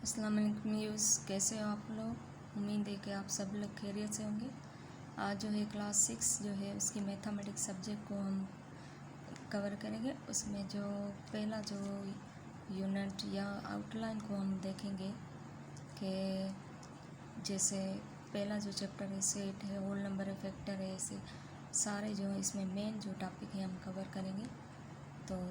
अस्सलाम वालेकुम व्यूअर्स, कैसे हो आप लोग। उम्मीद है कि आप सब लोग खैरियत से होंगे। आज जो है क्लास 6 जो है उसकी मैथमेटिक्स सब्जेक्ट को हम कवर करेंगे। उसमें जो पहला जो यूनिट या आउटलाइन को हम देखेंगे कि जैसे पहला जो चैप्टर है सेट है, होल नंबर है, फैक्टर है, ऐसे सारे जो है इसमें मेन जो टॉपिक है हम कवर करेंगे। तो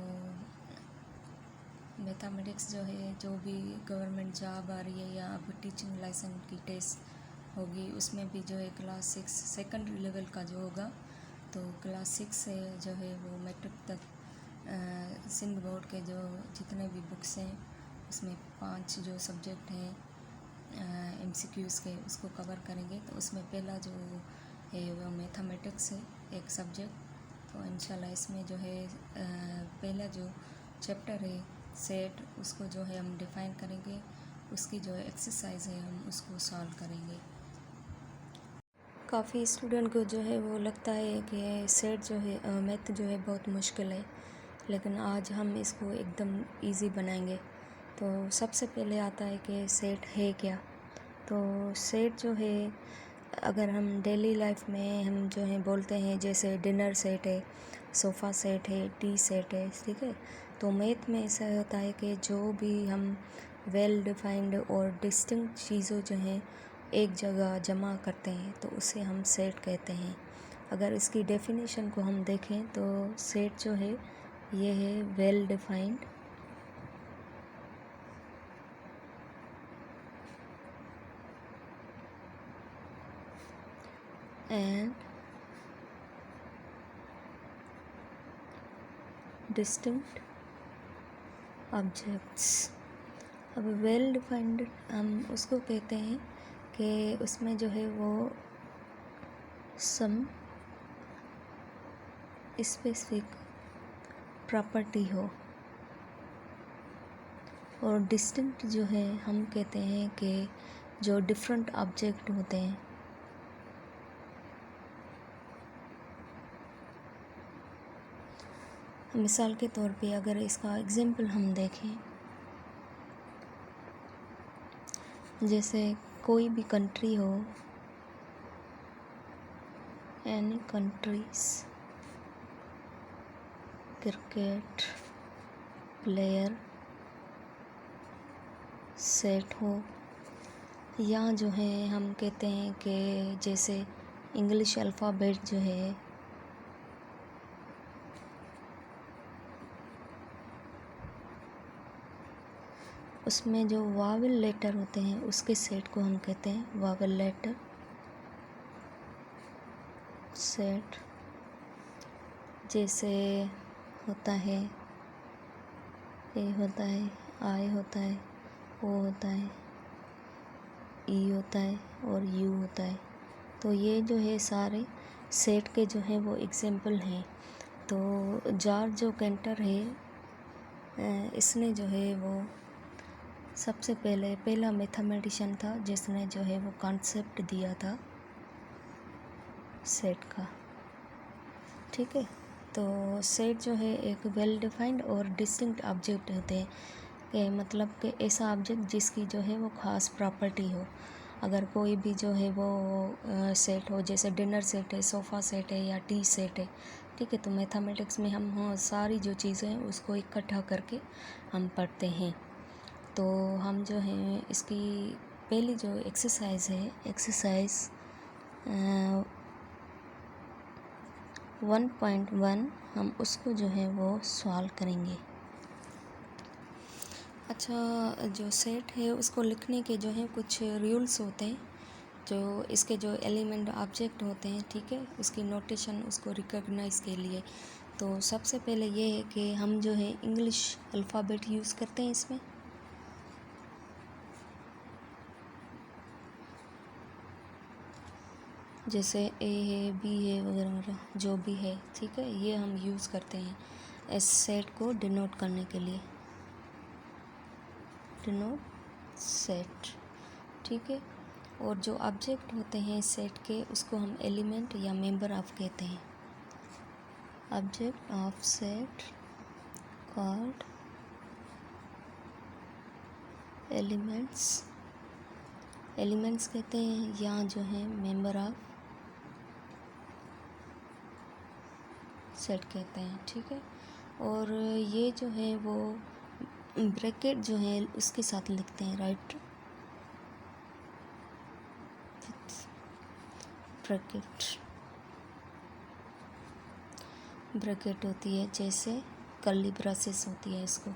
मैथमेटिक्स जो है जो भी गवर्नमेंट जॉब आ रही है या अब टीचिंग लाइसेंस की टेस्ट होगी उसमें भी जो है क्लास 6 सेकेंडरी लेवल का जो होगा, तो क्लास 6 से जो है वो मैट्रिक तक सिंध बोर्ड के जो जितने भी बुक्स हैं उसमें 5 जो सब्जेक्ट हैं MCQs के उसको कवर करेंगे। तो उसमें पहला जो है वो मैथमेटिक्स है एक सब्जेक्ट। तो इंशाल्लाह इसमें जो है पहला जो चैप्टर है सेट उसको जो है हम डिफ़ाइन करेंगे, उसकी जो एक्सरसाइज है हम उसको सॉल्व करेंगे। काफ़ी स्टूडेंट को जो है वो लगता है कि सेट जो है मैथ जो है बहुत मुश्किल है, लेकिन आज हम इसको एकदम इजी बनाएंगे। तो सबसे पहले आता है कि सेट है क्या। तो सेट जो है अगर हम डेली लाइफ में हम जो है बोलते हैं जैसे डिनर सेट है, सोफ़ा सेट है, टी सेट है, ठीक है। तो मैथ में ऐसा होता है कि जो भी हम वेल डिफाइंड और डिस्टिंक्ट चीज़ों जो हैं एक जगह जमा करते हैं तो उसे हम सेट कहते हैं। अगर इसकी डेफिनेशन को हम देखें तो सेट जो है ये है well defined and distinct objects. अब वेल डिफाइंड हम उसको कहते हैं कि उसमें जो है वो सम स्पेसिफिक प्रॉपर्टी हो, और डिस्टिंक्ट जो है हम कहते हैं कि जो डिफरेंट ऑब्जेक्ट होते हैं। मिसाल के तौर पे अगर इसका एग्जांपल हम देखें, जैसे कोई भी कंट्री हो, any countries cricket player set हो, या जो है हम कहते हैं कि जैसे इंग्लिश अल्फ़ाबेट जो है उसमें जो वावल लेटर होते हैं उसके सेट को हम कहते हैं वावल लेटर सेट। जैसे होता है ए होता है, आई होता है, ओ होता है, ई होता है और यू होता है। तो ये जो है सारे सेट के जो है वो एग्जाम्पल हैं। तो जॉर्ज जो कैंटर है इसने जो है वो सबसे पहला मैथमेटिशियन था जिसने जो है वो कॉन्सेप्ट दिया था सेट का, ठीक है। तो सेट जो है एक वेल डिफाइंड और डिस्टिंक्ट ऑब्जेक्ट होते हैं कि मतलब कि ऐसा ऑब्जेक्ट जिसकी जो है वो ख़ास प्रॉपर्टी हो। अगर कोई भी जो है वो सेट हो, जैसे डिनर सेट है, सोफ़ा सेट है या टी सेट है, ठीक है। तो मैथमेटिक्स में हम सारी जो चीज़ें हैं उसको इकट्ठा करके हम पढ़ते हैं। तो हम जो है इसकी पहली जो एक्सरसाइज है, एक्सरसाइज 1.1 हम उसको जो है वो सॉल्व करेंगे। अच्छा, जो सेट है उसको लिखने के जो है कुछ रूल्स होते हैं, जो इसके जो एलिमेंट ऑब्जेक्ट होते हैं, ठीक है, उसकी नोटेशन उसको रिकॉग्नाइज के लिए। तो सबसे पहले ये है कि हम जो है इंग्लिश अल्फ़ाबेट यूज़ करते हैं इसमें। जैसे ए है, बी है, वगैरह वगैरह जो भी है, ठीक है, ये हम यूज़ करते हैं इस सेट को डिनोट करने के लिए। डिनोट सेट, ठीक है। और जो ऑब्जेक्ट होते हैं सेट के उसको हम एलिमेंट या मेंबर ऑफ कहते हैं। Object of set called elements कहते हैं, यहाँ जो है मेंबर ऑफ सेट कहते हैं, ठीक है। और ये जो है वो ब्रैकेट जो है उसके साथ लिखते हैं, राइट, ब्रैकेट होती है, जैसे कर्ली ब्रेसेस होती है इसको,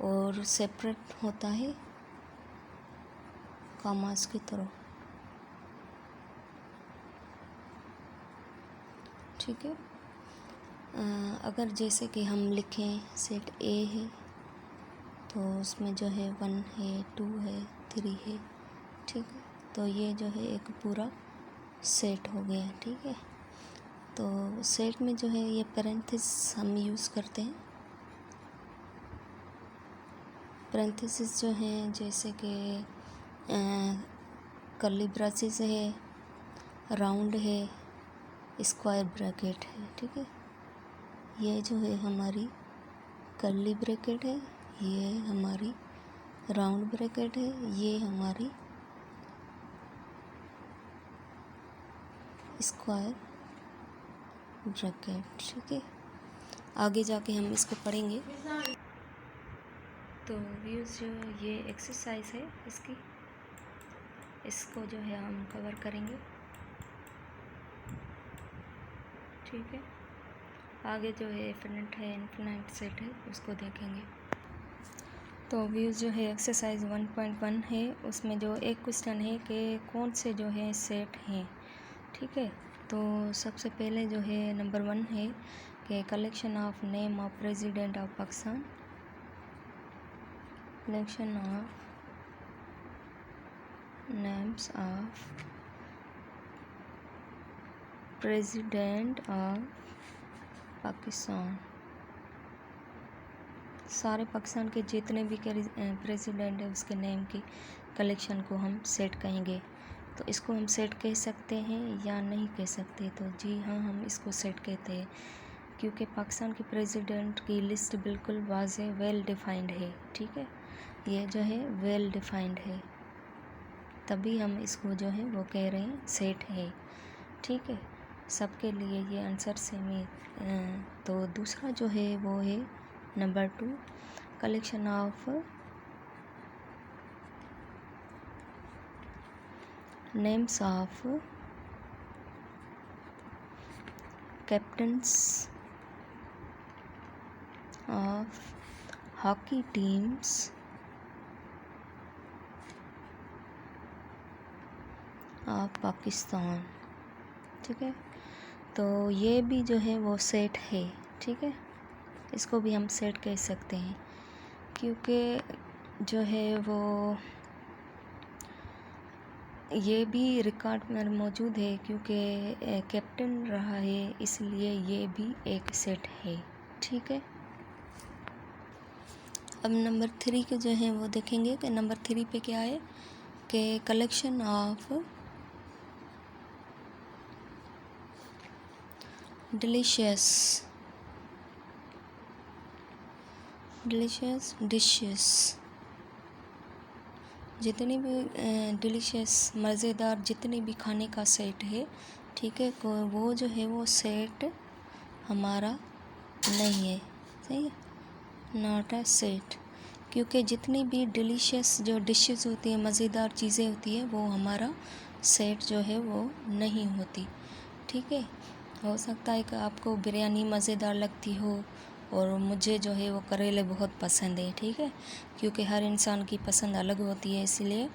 और सेपरेट होता है कॉमास की तरह, ठीक है। अगर जैसे कि हम लिखें सेट ए है तो उसमें जो है 1 है, 2 है, 3 है, ठीक है। तो ये जो है एक पूरा सेट हो गया, ठीक है। तो सेट में जो है ये पैरेंथेसिस हम यूज़ करते हैं। पैरेंथेसिस जो है जैसे कि कर्ली ब्रेसेस है, राउंड है, स्क्वायर ब्रैकेट है, ठीक है। ये जो है हमारी कर्ली ब्रैकेट है, ये हमारी राउंड ब्रैकेट है, ये हमारी स्क्वायर ब्रैकेट, ठीक है। आगे जाके हम इसको पढ़ेंगे। तो व्यूज़ जो ये एक्सरसाइज है इसको जो है हम कवर करेंगे, ठीक है। आगे जो है इनफिनिट सेट है उसको देखेंगे। तो व्यूज़ जो है एक्सरसाइज 1.1 है, उसमें जो एक क्वेश्चन है कि कौन से जो है सेट हैं, ठीक है। तो सबसे पहले जो है नंबर 1 है कि collection of name of president of Pakistan, collection of names of president of Pakistan, सारे पाकिस्तान के जितने भी प्रेसिडेंट है उसके नेम की कलेक्शन को हम सेट कहेंगे। तो इसको हम सेट कह सकते हैं या नहीं कह सकते? तो जी हाँ, हम इसको सेट कहते हैं, क्योंकि पाकिस्तान के प्रेसिडेंट की लिस्ट बिल्कुल वाज़ेह वेल डिफाइंड है, ठीक है। ये जो है वेल डिफाइंड है, तभी हम इसको जो है वो कह रहे हैं सेट है, ठीक है। सबके लिए ये आंसर सेम है। तो दूसरा जो है वो है number 2, collection of names of captains of hockey teams of Pakistan, ठीक है। तो ये भी जो है वो सेट है, ठीक है। इसको भी हम सेट कह सकते हैं, क्योंकि जो है वो ये भी रिकॉर्ड में मौजूद है, क्योंकि कैप्टन रहा है, इसलिए ये भी एक सेट है, ठीक है। अब नंबर 3 के जो है वो देखेंगे कि नंबर 3 पे क्या है कि कलेक्शन ऑफ डिलीशियस डिशेस, जितनी भी डिलीशियस मज़ेदार जितनी भी खाने का सेट है, ठीक है, वो जो है वो सेट हमारा नहीं है, सही है, नॉट अ सेट, क्योंकि जितनी भी डिलीशियस जो डिशेस होती है, मज़ेदार चीज़ें होती है, वो हमारा सेट जो है वो नहीं होती, ठीक है। हो सकता है कि आपको बिरयानी मज़ेदार लगती हो और मुझे जो है वो करेले बहुत पसंद है, ठीक है, क्योंकि हर इंसान की पसंद अलग होती है, इसलिए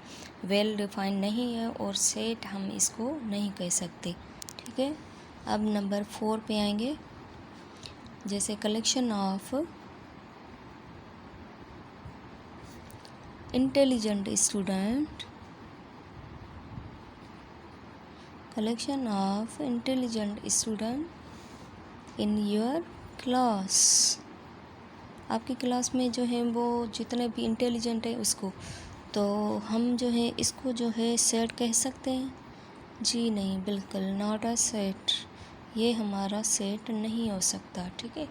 वेल डिफाइंड नहीं है और सेट हम इसको नहीं कह सकते, ठीक है। अब नंबर 4 पे आएंगे, जैसे collection of intelligent student, collection of intelligent student in your class, आपकी क्लास में जो है वो जितने भी इंटेलिजेंट है उसको, तो हम जो है इसको जो है सेट कह सकते हैं? जी नहीं, बिल्कुल नॉट अ सेट, ये हमारा सेट नहीं हो सकता, ठीक है,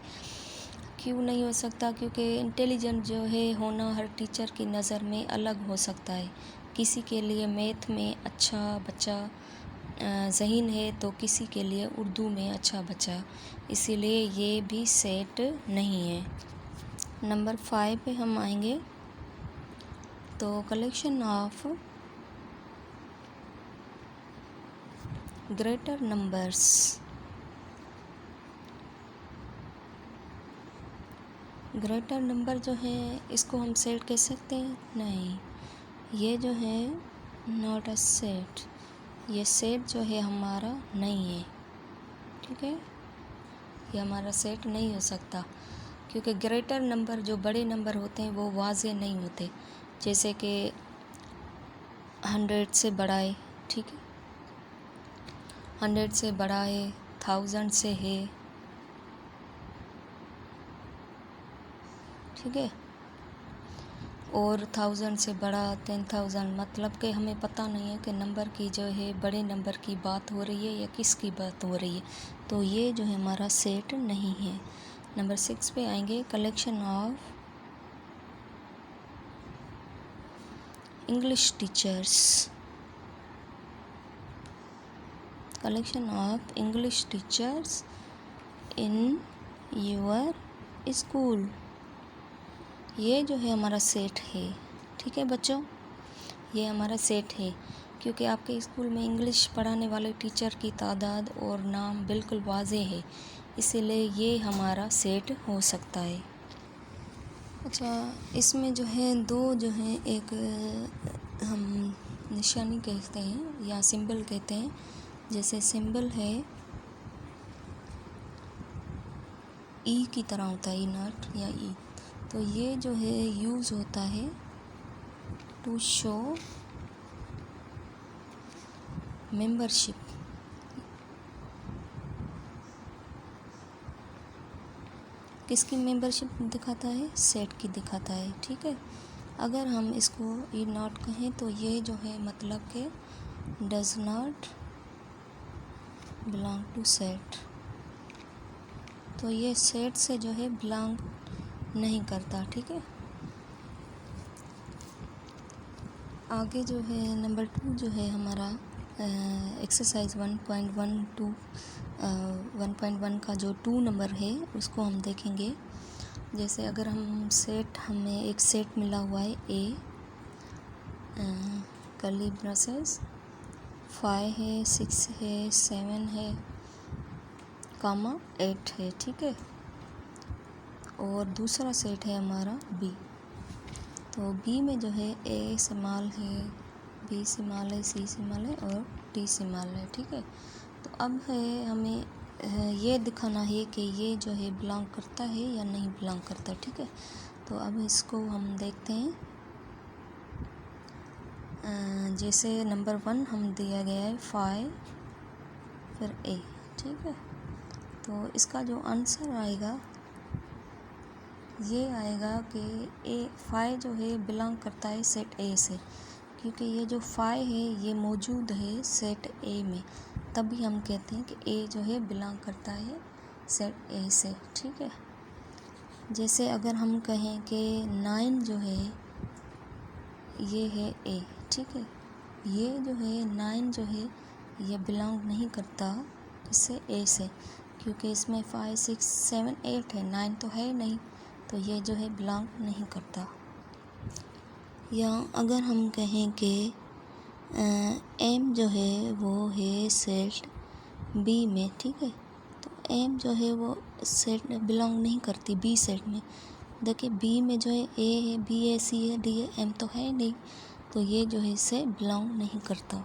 क्यों नहीं हो सकता? क्योंकि इंटेलिजेंट जो है होना हर टीचर की नज़र में अलग हो सकता है। किसी के लिए मैथ में अच्छा बच्चा ज़हीन है तो किसी के लिए उर्दू में अच्छा बच्चा, इसीलिए ये भी सेट नहीं है। नंबर 5 पे हम आएंगे तो collection of greater numbers. Greater number जो है इसको हम सेट कह सकते हैं? नहीं, ये जो है नॉट अ सेट, ये सेट जो है हमारा नहीं है, ठीक है। ये हमारा सेट नहीं हो सकता क्योंकि ग्रेटर नंबर जो बड़े नंबर होते हैं वो वाज़े नहीं होते। जैसे कि 100 से बड़ा है, ठीक है, 100 से बड़ा है, 1000 से है, ठीक है, और 1000 से बड़ा 10,000, मतलब कि हमें पता नहीं है कि नंबर की जो है बड़े नंबर की बात हो रही है या किसकी बात हो रही है, तो ये जो है हमारा सेट नहीं है। नंबर 6 पे आएंगे collection of English teachers. Collection of English teachers in your school, ये जो है हमारा सेट है, ठीक है बच्चों, ये हमारा सेट है क्योंकि आपके स्कूल में इंग्लिश पढ़ाने वाले टीचर की तादाद और नाम बिल्कुल वाज़े है, इसीलिए ये हमारा सेट हो सकता है। अच्छा, इसमें जो है दो जो है एक हम निशानी कहते हैं या सिंबल कहते हैं। जैसे सिंबल है ई की तरह होता है, ई नॉट या ई, तो ये जो है यूज़ होता है टू शो मेंबरशिप। किसकी मेंबरशिप दिखाता है? सेट की दिखाता है, ठीक है। अगर हम इसको ई नॉट कहें तो ये जो है मतलब कि does not belong to set, तो ये सेट से जो है बिलोंग नहीं करता, ठीक है। आगे जो है नंबर 2 जो है हमारा एक्सरसाइज 1.1 का जो 2 नंबर है उसको हम देखेंगे। जैसे अगर हम सेट, हमें एक सेट मिला हुआ है ए, कर्ली ब्रेसेस 5 है, 6 है, 7 है, कामा 8 है, ठीक है, और दूसरा सेट है हमारा बी। तो बी में जो है ए स्मॉल है, बी स्मॉल है, सी स्मॉल है और डी स्मॉल है, ठीक है। तो अब है हमें ये दिखाना है कि ये जो है बिलोंग करता है या नहीं बिलोंग करता, ठीक है। तो अब इसको हम देखते हैं। जैसे नंबर 1 हम दिया गया है 5 फिर ए, ठीक है, तो इसका जो आंसर आएगा ये आएगा कि ए 5 जो है बिलोंग करता है सेट ए से, क्योंकि ये जो 5 है ये मौजूद है सेट ए में, तभी हम कहते हैं कि ए जो है बिलोंग करता है सेट ए से, ठीक है। जैसे अगर हम कहें कि 9 जो है ये है ए, ठीक है, ये जो है 9 जो है ये बिलोंग नहीं करता इससे ए से, क्योंकि इसमें 5, 6, 7, 8 है, 9 तो है नहीं, तो ये जो है बिलोंग नहीं करता। या अगर हम कहें कि एम जो है वो है सेट बी में, ठीक है, तो एम जो है वो सेट बिलोंग नहीं करती बी सेट में। देखिए बी में जो है ए है, बी है, सी है, डी है, एम तो है नहीं, तो ये जो है इससे बिलोंग नहीं करता।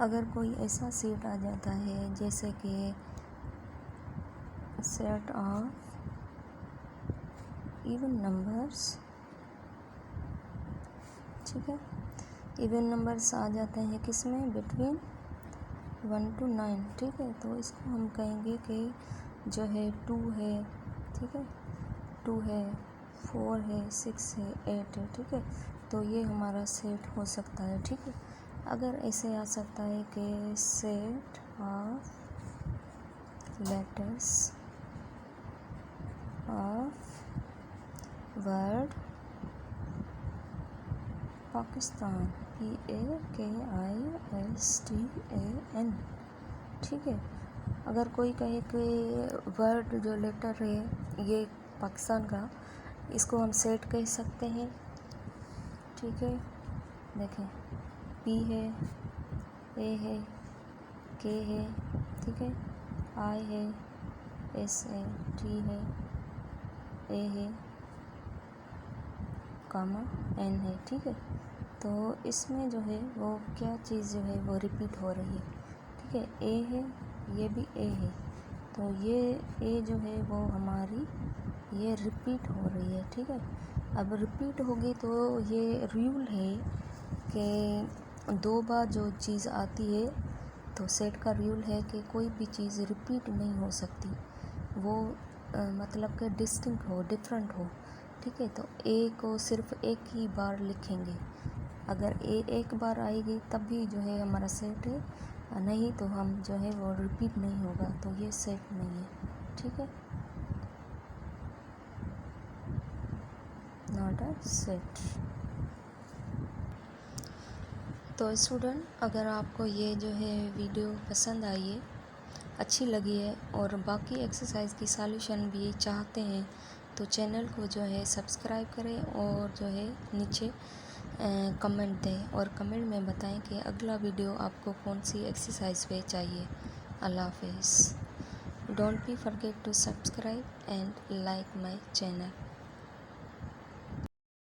अगर कोई ऐसा सेट आ जाता है जैसे कि सेट ऑफ इवन नंबर्स, ठीक है, इवन नंबर्स आ जाते हैं किसमें? बिटवीन 1 to 9, ठीक है, तो इसको हम कहेंगे कि जो है 2 है, ठीक है, 2 है, 4 है, 6 है, 8 है, ठीक है, तो ये हमारा सेट हो सकता है, ठीक है। अगर ऐसे आ सकता है कि set of letters of word Pakistan, PAKISTAN। ठीक है। अगर कोई कहे कि वर्ड जो लेटर है ये पाकिस्तान का, इसको हम सेट कह सकते हैं। ठीक है, देखें P है, A है, K है, ठीक है, I है, S है, T है, A है, कामा N है। ठीक है, तो इसमें जो है वो क्या चीज़ जो है वो रिपीट हो रही है। ठीक है, A है, ये भी A है, तो ये A जो है वो हमारी ये रिपीट हो रही है। ठीक है, अब रिपीट होगी तो ये रूल है कि 2 बार जो चीज़ आती है तो सेट का रूल है कि कोई भी चीज़ रिपीट नहीं हो सकती, वो मतलब कि डिस्टिंक्ट हो, डिफरेंट हो। ठीक है, तो ए को सिर्फ एक ही बार लिखेंगे। अगर ए एक बार आएगी तब भी जो है हमारा सेट है, नहीं तो हम जो है वो रिपीट नहीं होगा, तो ये सेट नहीं है। ठीक है, नॉट अ सेट। तो स्टूडेंट, अगर आपको ये जो है वीडियो पसंद आई है, अच्छी लगी है और बाकी एक्सरसाइज की सॉल्यूशन भी चाहते हैं तो चैनल को जो है सब्सक्राइब करें और जो है नीचे कमेंट दें और कमेंट में बताएं कि अगला वीडियो आपको कौन सी एक्सरसाइज पे चाहिए। अल्लाह हाफिज़। Don't be forget to subscribe and like my channel.